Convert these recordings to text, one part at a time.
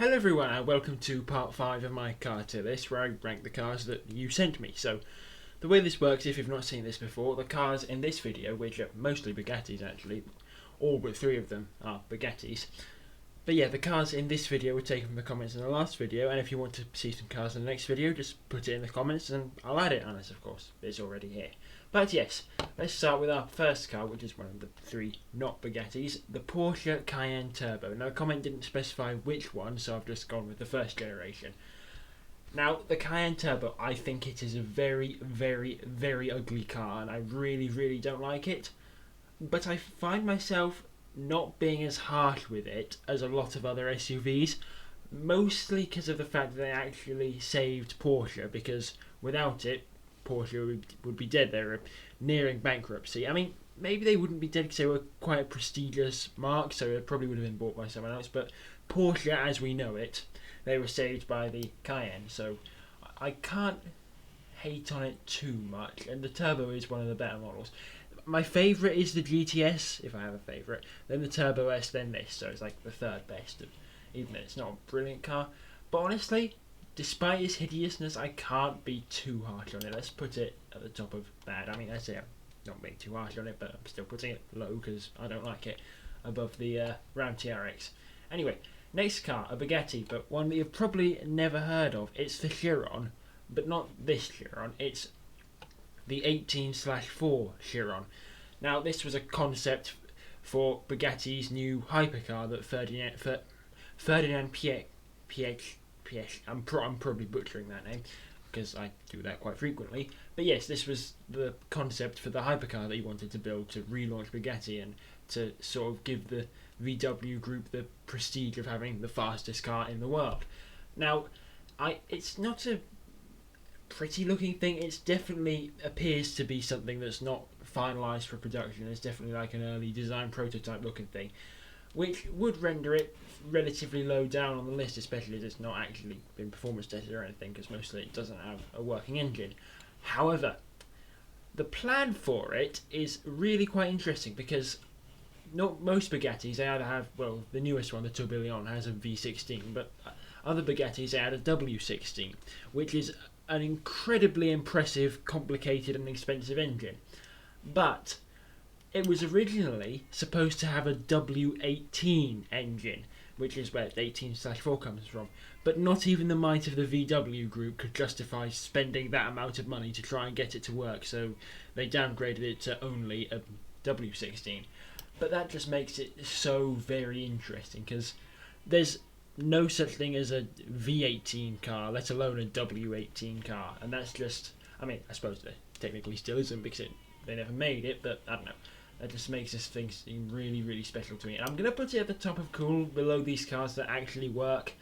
Hello everyone and welcome to part 5 of my car tier list where I rank the cars that you sent me. So the way this works, if you've not seen this before, the cars in this video, which are mostly Bugattis actually, all but 3 of them are Bugattis. But yeah, the cars in this video were taken from the comments in the last video, and if you want to see some cars in the next video, just put it in the comments and I'll add it, unless of course it's already here. But yes, let's start with our first car, which is one of the 3 not Bugattis, the Porsche Cayenne Turbo. Now the comment didn't specify which one, so I've just gone with the first generation. Now, the Cayenne Turbo, I think it is a very, very, very ugly car, and I really don't like it. But I find myself not being as harsh with it as a lot of other SUVs, mostly because of the fact that they actually saved Porsche, because without it, Porsche would be dead. They were nearing bankruptcy. I mean, maybe they wouldn't be dead because they were quite a prestigious marque, so it probably would have been bought by someone else, but Porsche, as we know it, they were saved by the Cayenne, so I can't hate on it too much, and the Turbo is one of the better models. My favourite is the GTS, if I have a favourite, then the Turbo S, then this, so it's like the third best, even though it's not a brilliant car. But honestly, despite its hideousness, I can't be too harsh on it. Let's put it at the top of bad. I mean, I say I'm not being too harsh on it, but I'm still putting it low because I don't like it, above the Ram TRX. Anyway, next car, a Bugatti, but one that you've probably never heard of. It's the Chiron, but not this Chiron. It's the 18/4 Chiron. Now, this was a concept for Bugatti's new hypercar that Ferdinand Piech. I'm probably butchering that name because I do that quite frequently. But yes, this was the concept for the hypercar that he wanted to build to relaunch Bugatti and to sort of give the VW group the prestige of having the fastest car in the world. Now, it's not a pretty looking thing. It definitely appears to be something that's not finalised for production. It's definitely like an early design prototype looking thing, which would render it relatively low down on the list, especially as it's not actually been performance tested or anything, because mostly it doesn't have a working engine. However, the plan for it is really quite interesting, because not most Bugattis, they either have, well, the newest one, the Tourbillon, has a V16, but other Bugattis, they had a W16, which is an incredibly impressive, complicated and expensive engine. But it was originally supposed to have a W18 engine, which is where 18/4 comes from. But not even the might of the VW group could justify spending that amount of money to try and get it to work, so they downgraded it to only a W16. But that just makes it so very interesting, because there's no such thing as a V18 car, let alone a W18 car, and that's just, I mean, I suppose there technically still isn't because they never made it, but I don't know. That just makes this thing seem really special to me. And I'm going to put it at the top of cool, below these cars that actually work,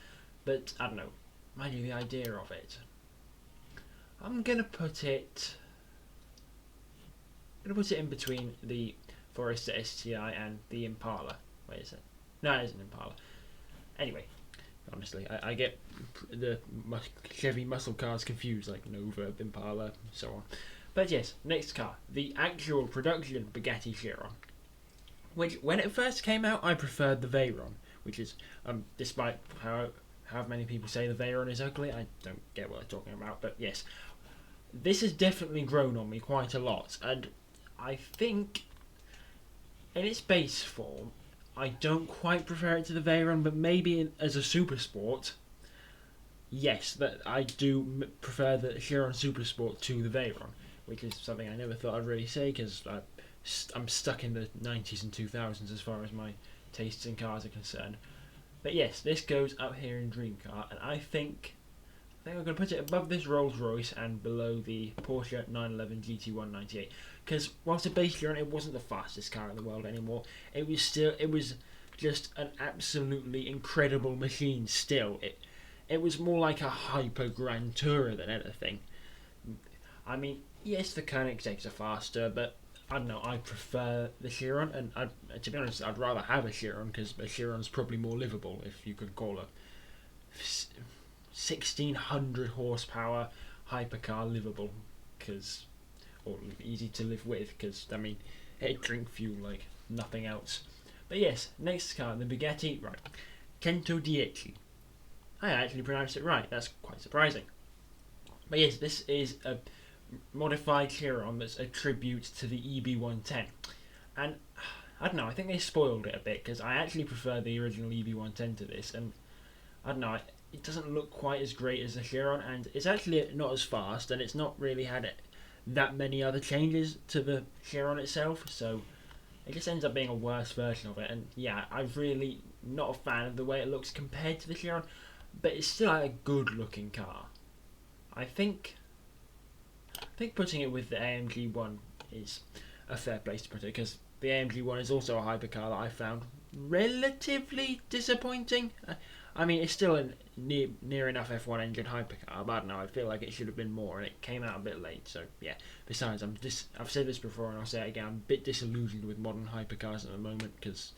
but I don't know, mind you, the idea of it. I'm going to put it in between the Forester STI and the Impala. Wait, is it? No, it isn't Impala. Anyway, honestly, I get the Chevy muscle cars confused, like Nova, Impala, so on. But yes, next car, the actual production Bugatti Chiron, which when it first came out I preferred the Veyron, which is, despite how many people say the Veyron is ugly, I don't get what they're talking about, but yes, this has definitely grown on me quite a lot, and I think in its base form I don't quite prefer it to the Veyron, but maybe as a super sport, yes, that I do prefer the Chiron Super Sport to the Veyron, which is something I never thought I'd really say, because I'm stuck in the 90s and 2000s as far as my tastes in cars are concerned. But yes, this goes up here in Dream Car, and I think I'm going to put it above this Rolls Royce and below the Porsche 911 GT198, because whilst a base Chiron, it wasn't the fastest car in the world anymore, it was just an absolutely incredible machine still. It was more like a hyper Grand Tourer than anything. I mean, yes, the Koenigseggs are faster, but I don't know, I prefer the Chiron, and to be honest, I'd rather have a Chiron, because a Chiron's probably more livable, if you could call a 1600 horsepower hypercar livable, or easy to live with, because, I mean, it drink fuel like nothing else. But yes, next car, the Bugatti, right, 110. I actually pronounced it right. That's quite surprising. But yes, this is a modified Chiron that's a tribute to the EB110. And I don't know, I think they spoiled it a bit because I actually prefer the original EB110 to this. And I don't know, it doesn't look quite as great as the Chiron, and it's actually not as fast, and it's not really had that many other changes to the Chiron itself. So it just ends up being a worse version of it. And yeah, I'm really not a fan of the way it looks compared to the Chiron, but it's still a good looking car. I think putting it with the AMG one is a fair place to put it, because the AMG one is also a hypercar that I found relatively disappointing. I mean, it's still a near enough F1 engine hypercar, but I don't know, I feel like it should have been more, and it came out a bit late, so yeah. Besides, I've said this before and I'll say it again, I'm a bit disillusioned with modern hypercars at the moment, because,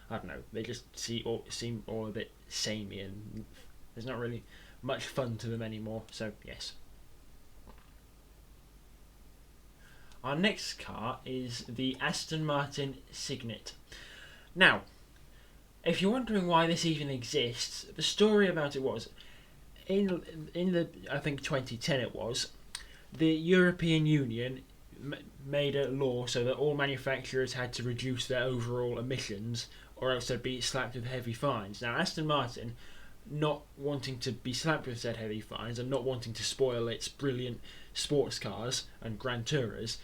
I don't know, they just seem all a bit samey, and there's not really much fun to them anymore, so yes. Our next car is the Aston Martin Signet. Now, if you're wondering why this even exists, the story about it was, in the I think 2010 it was, the European Union made a law so that all manufacturers had to reduce their overall emissions, or else they'd be slapped with heavy fines. Now, Aston Martin, not wanting to be slapped with said heavy fines and not wanting to spoil its brilliant sports cars and Grand Tourers,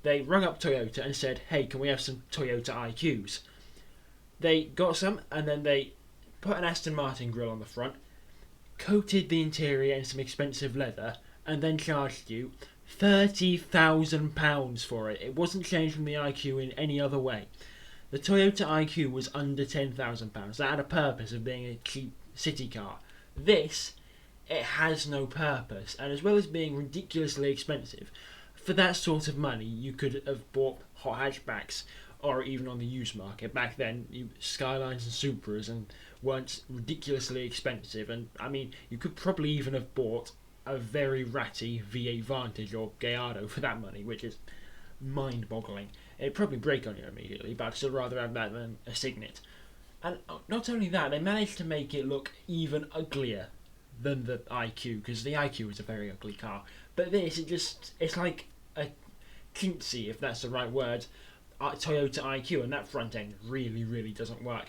they rung up Toyota and said, hey, can we have some Toyota IQs? They got some, and then they put an Aston Martin grille on the front, coated the interior in some expensive leather, and then charged you £30,000 for it. It wasn't changed from the IQ in any other way. The Toyota IQ was under £10,000. That had a purpose of being a cheap city car. This, it has no purpose, and as well as being ridiculously expensive, for that sort of money you could have bought hot hatchbacks, or even on the used market. Back then, Skylines and Supras and weren't ridiculously expensive, and I mean, you could probably even have bought a very ratty V8 Vantage or Gallardo for that money, which is mind-boggling. It'd probably break on you immediately, but I'd still rather have that than a Signet. And not only that, they managed to make it look even uglier than the IQ, because the IQ is a very ugly car. But this, it's like a chintzy, if that's the right word, Toyota IQ, and that front end really, really doesn't work.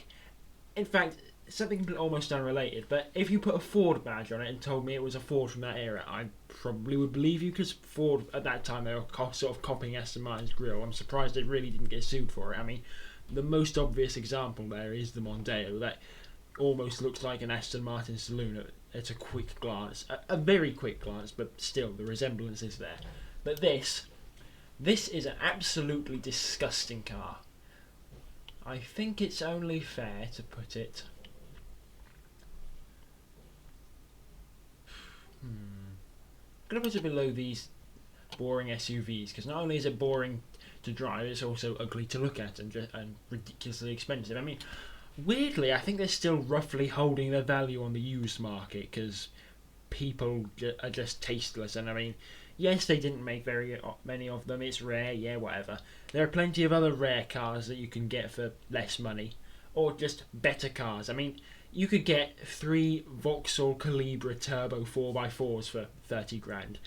In fact, something almost unrelated, but if you put a Ford badge on it and told me it was a Ford from that era, I probably would believe you, because Ford at that time, they were sort of copying Aston Martin's grille. I'm surprised they really didn't get sued for it. I mean, the most obvious example there is the Mondeo, that almost looks like an Aston Martin saloon at a quick glance, a very quick glance, but still the resemblance is there. But this is an absolutely disgusting car. I think it's only fair to put it... I'm going to put it below these boring SUVs, because not only is it boring to drive, it's also ugly to look at and ridiculously expensive. I mean, weirdly, I think they're still roughly holding their value on the used market, because people are just tasteless. And I mean, yes, they didn't make very many of them, it's rare, yeah, whatever. There are plenty of other rare cars that you can get for less money, or just better cars. I mean, you could get 3 Vauxhall Calibra Turbo 4x4s for 30 grand.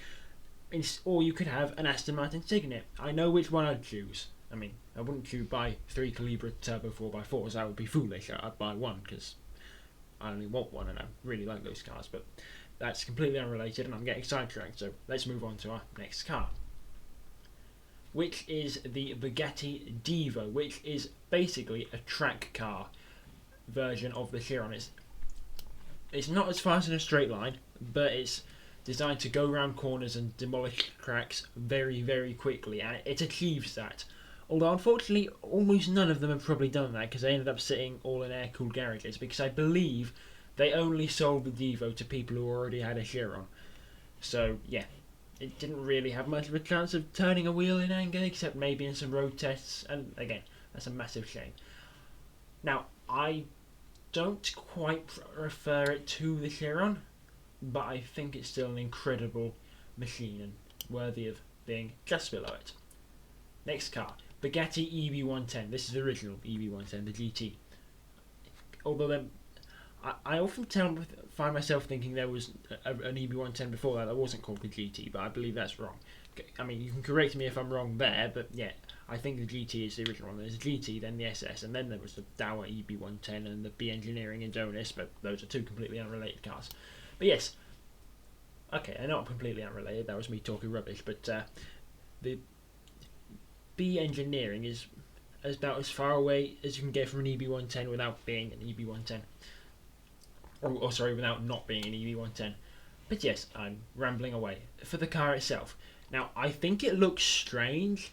Or you could have an Aston Martin Signet. I know which one I'd choose. I mean, I wouldn't buy 3 Calibra Turbo 4x4s, that would be foolish. I'd buy one, because I only want one and I really like those cars. But that's completely unrelated and I'm getting sidetracked, so let's move on to our next car, which is the Bugatti Divo, which is basically a track car version of the Chiron. It's not as fast in a straight line, but it's designed to go around corners and demolish tracks very, very quickly, and it achieves that. Although unfortunately almost none of them have probably done that, because they ended up sitting all in air-cooled garages, because I believe they only sold the Divo to people who already had a Chiron. So yeah, it didn't really have much of a chance of turning a wheel in anger, except maybe in some road tests, and again, that's a massive shame. Now, I don't quite refer it to the Chiron, but I think it's still an incredible machine and worthy of being just below it. Next car, Bugatti EB110. This is the original EB110, the GT. Although I often find myself thinking there was an EB110 before that wasn't called the GT, but I believe that's wrong. I mean, you can correct me if I'm wrong there, but yeah, I think the GT is the original one. There's a GT, then the SS, and then there was the Dower EB110 and the B Engineering Adonis, but those are two completely unrelated cars. But yes, okay, they're not completely unrelated, that was me talking rubbish, but the B Engineering is about as far away as you can get from an EB110 without being an EB110. Or sorry, without not being an EB110. But yes, I'm rambling away. For the car itself, now I think it looks strange,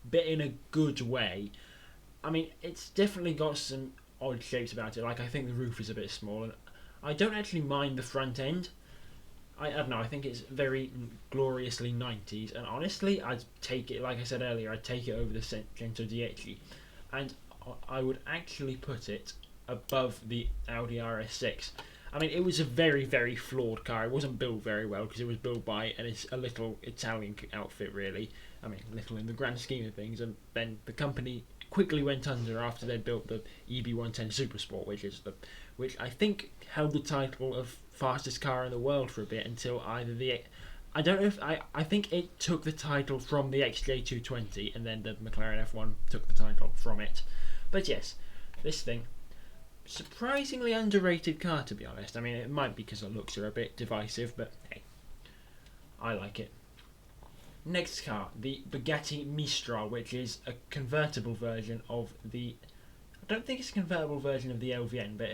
but in a good way. I mean, it's definitely got some odd shapes about it. Like, I think the roof is a bit small, and I don't actually mind the front end. I don't know, I think it's very gloriously 90s, and honestly, I'd take it, like I said earlier, I'd take it over the Cento Dieci, and I would actually put it above the Audi RS6. I mean, it was a very, very flawed car. It wasn't built very well because it was built by a little Italian outfit, really. I mean, little in the grand scheme of things. And then the company quickly went under after they built the EB110 Supersport, which I think held the title of fastest car in the world for a bit until either I don't know if I think it took the title from the XJ220 and then the McLaren F1 took the title from it. But yes, this thing, surprisingly underrated car, to be honest. I mean, it might be because the looks are a bit divisive, but hey, I like it. Next car, the Bugatti Mistral, which is a convertible version of the... I don't think it's a convertible version of the LVN, but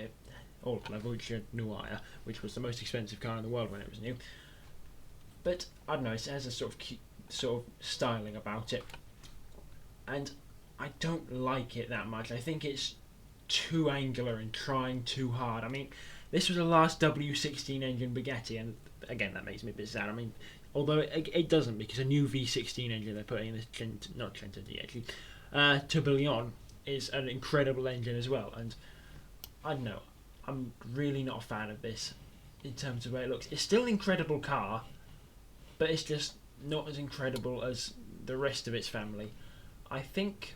or La Voce Nuova, which was the most expensive car in the world when it was new. But I don't know, it has a sort of styling about it, and I don't like it that much. I think it's too angular and trying too hard. I mean, this was a last W16 engine Bugatti, and again, that makes me a bit sad. I mean, although it doesn't, because a new V16 engine they're putting in this Cento Dieci, Tourbillon is an incredible engine as well, and I don't know, I'm really not a fan of this in terms of the way it looks. It's still an incredible car, but it's just not as incredible as the rest of its family. I think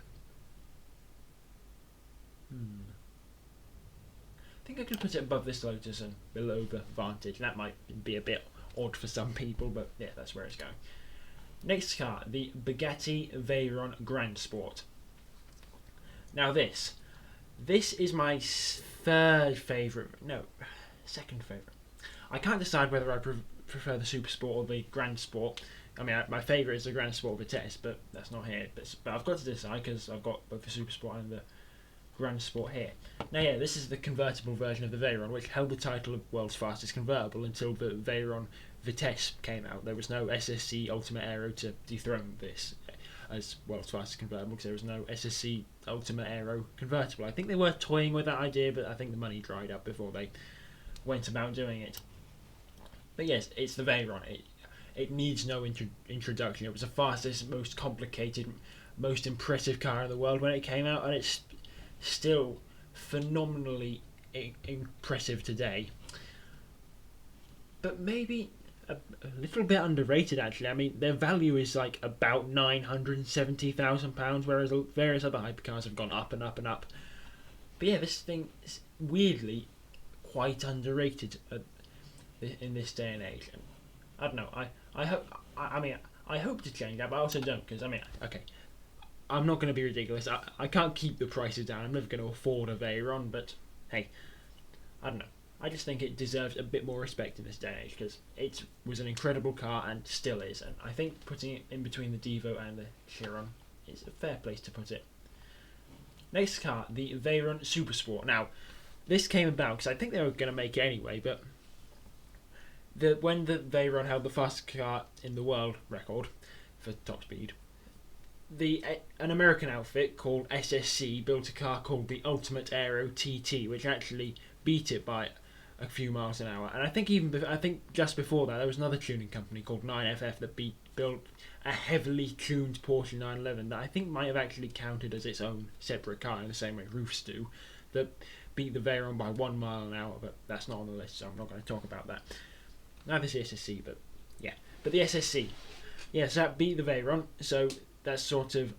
I could put it above this Lotus and below the Vantage. That might be a bit odd for some people, but yeah, that's where it's going. Next car, the Bugatti Veyron Grand Sport. Now this is my second favourite. I can't decide whether I prefer the Super Sport or the Grand Sport. I mean, my favourite is the Grand Sport Vitesse, but that's not here. But I've got to decide because I've got both the Super Sport and the Grand Sport here. Now, yeah, this is the convertible version of the Veyron, which held the title of world's fastest convertible until the Veyron Vitesse came out. There was no SSC Ultimate Aero to dethrone this as world's fastest convertible, because there was no SSC Ultimate Aero convertible. I think they were toying with that idea, but I think the money dried up before they went about doing it. But yes, it's the Veyron. It needs no introduction. It was the fastest, most complicated, most impressive car in the world when it came out, and it's still phenomenally impressive today. But maybe a little bit underrated, actually. I mean, their value is like about £970,000, whereas various other hypercars have gone up and up and up. But yeah, this thing is weirdly quite underrated in this day and age. And I don't know. I hope to change that, but I also don't, because I mean, okay, I'm not going to be ridiculous. I can't keep the prices down. I'm never going to afford a Veyron, but hey, I don't know. I just think it deserves a bit more respect in this day and age, because it was an incredible car and still is, and I think putting it in between the Devo and the Chiron is a fair place to put it. Next car, the Veyron Supersport. Now, this came about because I think they were going to make it anyway, but when the Veyron held the fastest car in the world record for top speed, an American outfit called SSC built a car called the Ultimate Aero TT, which actually beat it by a few miles an hour. And I think just before that there was another tuning company called 9FF that built a heavily tuned Porsche 911 that I think might have actually counted as its own separate car in the same way roofs do, that beat the Veyron by 1 mile an hour, but that's not on the list, so I'm not going to talk about that. Neither is the SSC, but yeah. But the SSC, yes, that beat the Veyron, so that's sort of,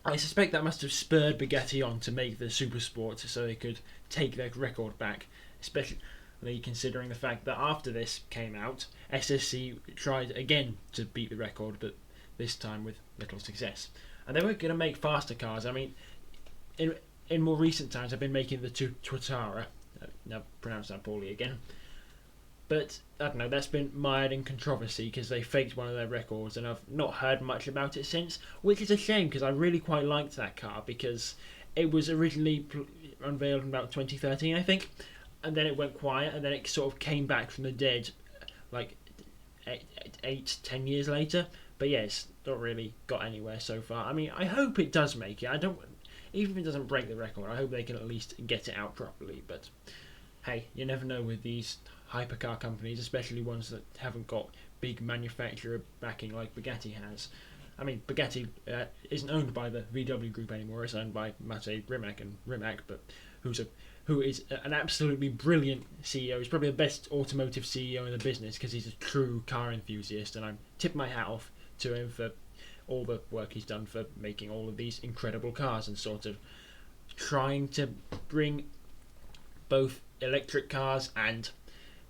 I suspect that must have spurred Bugatti on to make the Supersport so they could take their record back especially considering the fact that after this came out, SSC tried again to beat the record, but this time with little success. And they were going to make faster cars. I mean, in more recent times, I've been making the Tuatara. Now pronounce that poorly again. But I don't know, that's been mired in controversy because they faked one of their records, and I've not heard much about it since, which is a shame because I really quite liked that car because it was originally unveiled in about 2013, I think, and then it went quiet, and then it sort of came back from the dead like 10 years later. But yeah, it's not really got anywhere so far. I mean, I hope it does make it. I don't, even if it doesn't break the record, I hope they can at least get it out properly. But hey, you never know with these hypercar companies, especially ones that haven't got big manufacturer backing like Bugatti has. I mean, Bugatti isn't owned by the VW group anymore. It's owned by Mate Rimac and Rimac, but who is an absolutely brilliant CEO. He's probably the best automotive CEO in the business because he's a true car enthusiast, and I tip my hat off to him for all the work he's done for making all of these incredible cars and sort of trying to bring both electric cars and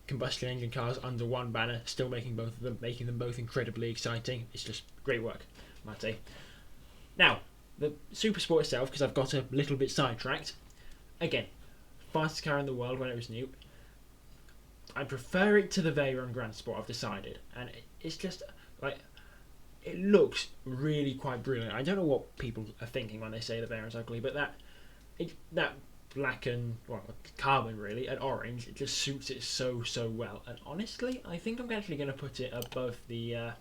combustion engine cars under one banner, still making both of them, making them both incredibly exciting. It's just great work, Mate. Now, the Super Sport itself, because I've got a little bit sidetracked, again, fastest car in the world when it was new. I prefer it to the Veyron Grand Sport, I've decided, and it's just like, it looks really quite brilliant. I don't know what people are thinking when they say the Veyron's ugly, but that black and, well, carbon really, and orange, it just suits it so well. And honestly, I think I'm actually going to put it above the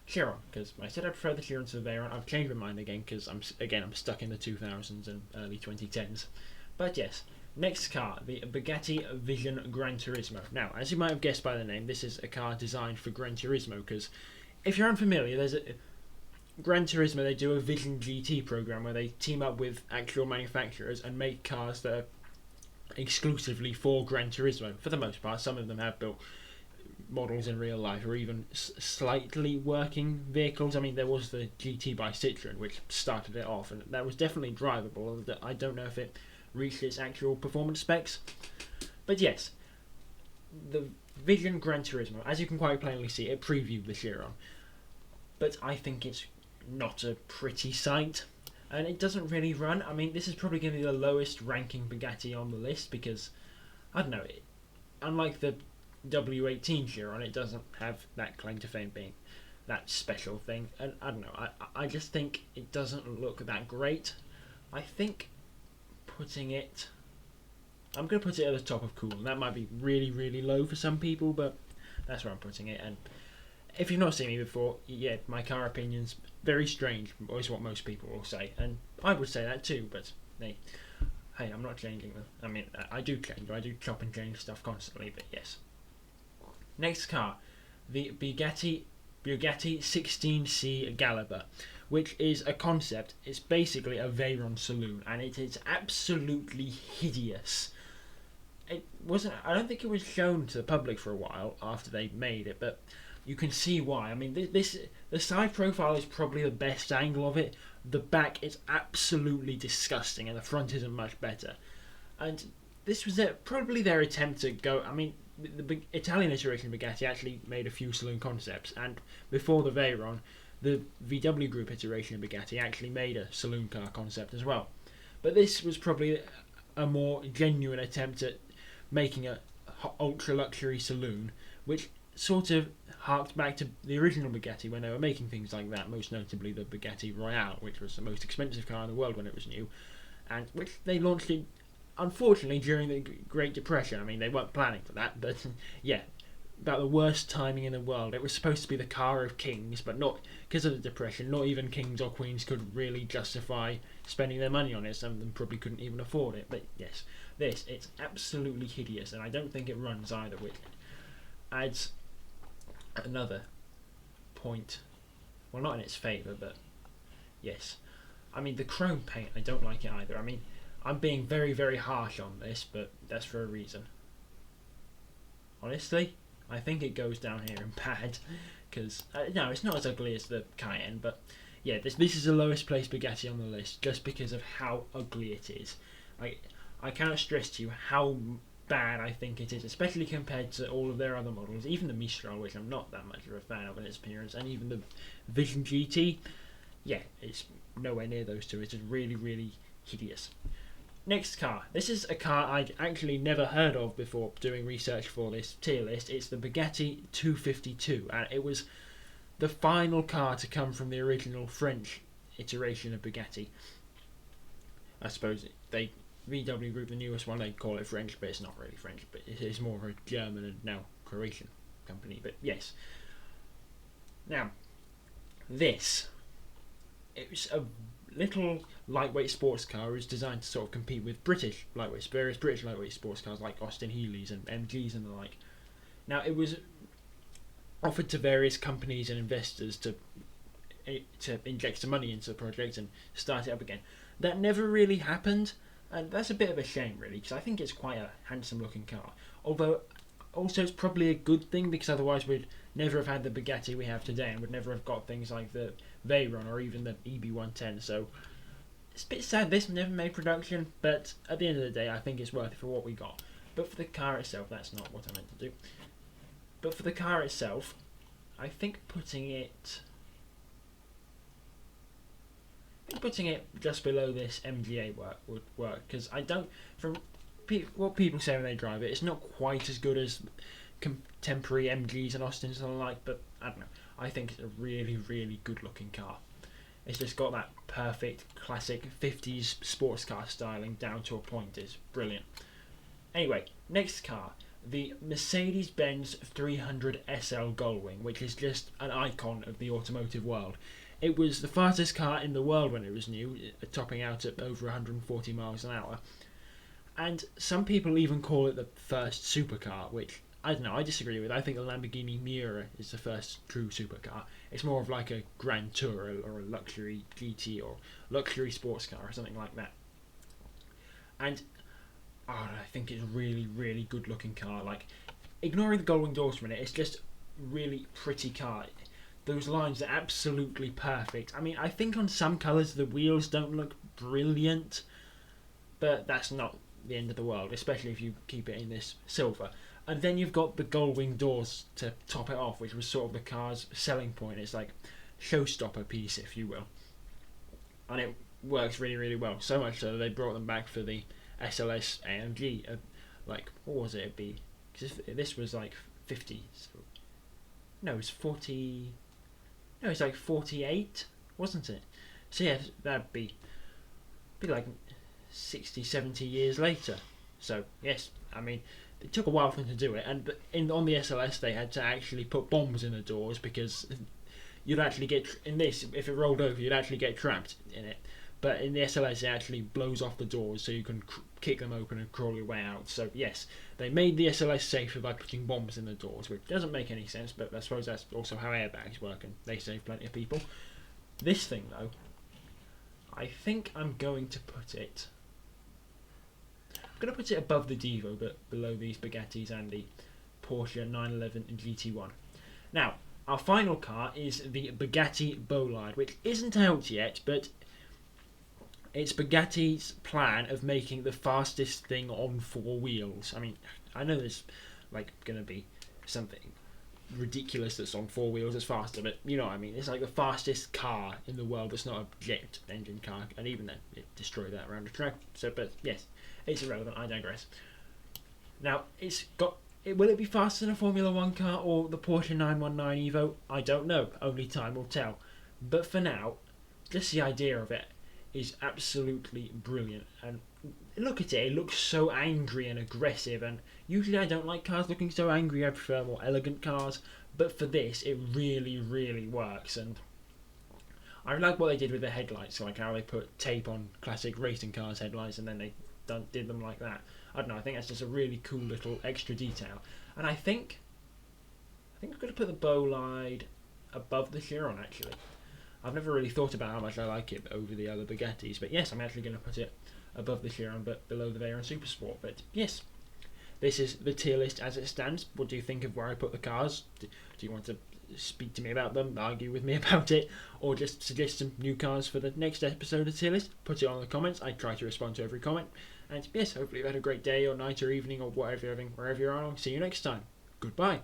Chiron, because I said I prefer the Chiron to the Veyron. I've changed my mind again because I'm stuck in the 2000s and early 2010s. But yes, next car, the Bugatti Vision Gran Turismo. Now, as you might have guessed by the name, this is a car designed for Gran Turismo, because if you're unfamiliar, there's a Gran Turismo, they do a Vision GT program where they team up with actual manufacturers and make cars that are exclusively for Gran Turismo. For the most part, some of them have built models in real life or even slightly working vehicles. I mean, there was the GT by Citroen, which started it off, and that was definitely drivable. I don't know if it reached its actual performance specs. But yes, the Vision Gran Turismo, as you can quite plainly see, it previewed the Chiron. But I think it's not a pretty sight, and it doesn't really run. I mean, this is probably going to be the lowest ranking Bugatti on the list because, I don't know, unlike the W18 Chiron, it doesn't have that claim to fame being that special thing, and I don't know, I just think it doesn't look that great. I think I'm going to put it at the top of cool, and that might be really low for some people, but that's where I'm putting it. And if you've not seen me before, yeah, my car opinion's very strange, is what most people will say, and I would say that too, but hey, I'm not changing them. I mean, I do change, I do chop and change stuff constantly, but yes. Next car, the Bugatti 16C Galiber, which is a concept. It's basically a Veyron saloon, and it is absolutely hideous. I don't think it was shown to the public for a while after they made it, but you can see why. I mean, the side profile is probably the best angle of it. The back is absolutely disgusting, and the front isn't much better. And this was probably their attempt to go. I mean, the Italian iteration of Bugatti actually made a few saloon concepts, and before the Veyron, the VW Group iteration of Bugatti actually made a saloon car concept as well. But this was probably a more genuine attempt at making a ultra luxury saloon, which sort of harked back to the original Bugatti when they were making things like that, most notably the Bugatti Royale, which was the most expensive car in the world when it was new, and which they launched it, unfortunately, during the Great Depression. I mean, they weren't planning for that, but yeah, about the worst timing in the world. It was supposed to be the car of kings, but not because of the Depression. Not even kings or queens could really justify spending their money on it. Some of them probably couldn't even afford it. But yes, it's absolutely hideous, and I don't think it runs either, which adds another point. Well, not in its favour, but yes. I mean, the chrome paint, I don't like it either. I mean, I'm being very harsh on this, but that's for a reason. Honestly, I think it goes down here in bad, because no, it's not as ugly as the Cayenne, but yeah, this is the lowest place Bugatti on the list just because of how ugly it is. Like, I cannot stress to you how bad I think it is, especially compared to all of their other models, even the Mistral, which I'm not that much of a fan of in its appearance, and even the Vision GT. Yeah, it's nowhere near those two. It's just really, really hideous. Next car. This is a car I'd actually never heard of before doing research for this tier list. It's the Bugatti 252, and it was the final car to come from the original French iteration of Bugatti. I suppose VW Group, the newest one, they call it French, but it's not really French, but it is more of a German and now Croatian company. But yes. Now, it was a little lightweight sports car. It was designed to sort of compete with various British lightweight sports cars like Austin Healey's and MGs and the like. Now, it was offered to various companies and investors to inject some money into the project and start it up again. That never really happened, and that's a bit of a shame, really, because I think it's quite a handsome-looking car. Although, also, it's probably a good thing, because otherwise we'd never have had the Bugatti we have today, and would never have got things like the Veyron or even the EB110. So it's a bit sad this never made production, but at the end of the day, I think it's worth it for what we got. But for the car itself, that's not what I meant to do. But for the car itself, I think putting it just below this MGA would work, because I don't, from what people say when they drive it, it's not quite as good as contemporary MGs and Austins and the like, but I don't know. I think it's a really, really good looking car. It's just got that perfect classic 50s sports car styling down to a point. It's brilliant. Anyway, next car, the Mercedes-Benz 300 SL Gullwing, which is just an icon of the automotive world. It was the fastest car in the world when it was new, topping out at over 140 miles an hour. And some people even call it the first supercar, which, I don't know, I disagree with. I think the Lamborghini Miura is the first true supercar. It's more of like a Grand Tour or a luxury GT or luxury sports car or something like that. And I think it's a really, really good looking car. Like, ignoring the Gullwing doors for a minute, it's just really pretty car. Those lines are absolutely perfect. I mean, I think on some colours the wheels don't look brilliant, but that's not the end of the world, especially if you keep it in this silver. And then you've got the Gullwing doors to top it off, which was sort of the car's selling point. It's like showstopper piece, if you will. And it works really, really well. So much so that they brought them back for the SLS AMG. Like, what was it? It'd be, cause this was like 50. No, it was 40. No, it's like 48, wasn't it? So yeah, that'd be like 60, 70 years later. So yes, I mean, it took a while for them to do it, and on the SLS they had to actually put bombs in the doors, because you'd actually get, in this, if it rolled over, you'd actually get trapped in it. But in the SLS, it actually blows off the doors, so you can kick them open and crawl your way out. So yes, they made the SLS safer by putting bombs in the doors, which doesn't make any sense, but I suppose that's also how airbags work, and they save plenty of people. This thing, though, I think I'm going to put it above the Devo, but below these Bugattis and the Porsche 911 and GT1. Now, our final car is the Bugatti Bolide, which isn't out yet, but it's Bugatti's plan of making the fastest thing on four wheels. I mean, I know there's like going to be something ridiculous that's on four wheels that's faster, but you know what I mean. It's like the fastest car in the world that's not a jet engine car, and even then it destroyed that around the track. So, but yes, it's irrelevant. I digress. Now, will it be faster than a Formula 1 car or the Porsche 919 Evo? I don't know. Only time will tell. But for now, just the idea of it is absolutely brilliant. And look at it. It looks so angry and aggressive. And usually I don't like cars looking so angry. I prefer more elegant cars. But for this, it really, really works. And I like what they did with the headlights. Like how they put tape on classic racing cars' headlights, and then they did them like that. I don't know, I think that's just a really cool little extra detail. And I think I'm going to put the Bolide above the Chiron, actually. I've never really thought about how much I like it over the other Bugattis, but yes, I'm actually going to put it above the Chiron, but below the Veyron Supersport. But yes, this is the tier list as it stands. What do you think of where I put the cars? Do you want to speak to me about them, argue with me about it, or just suggest some new cars for the next episode of Tier List, put it on in the comments. I try to respond to every comment. And yes, hopefully you've had a great day or night or evening or whatever you're having, wherever you are. I'll see you next time. Goodbye.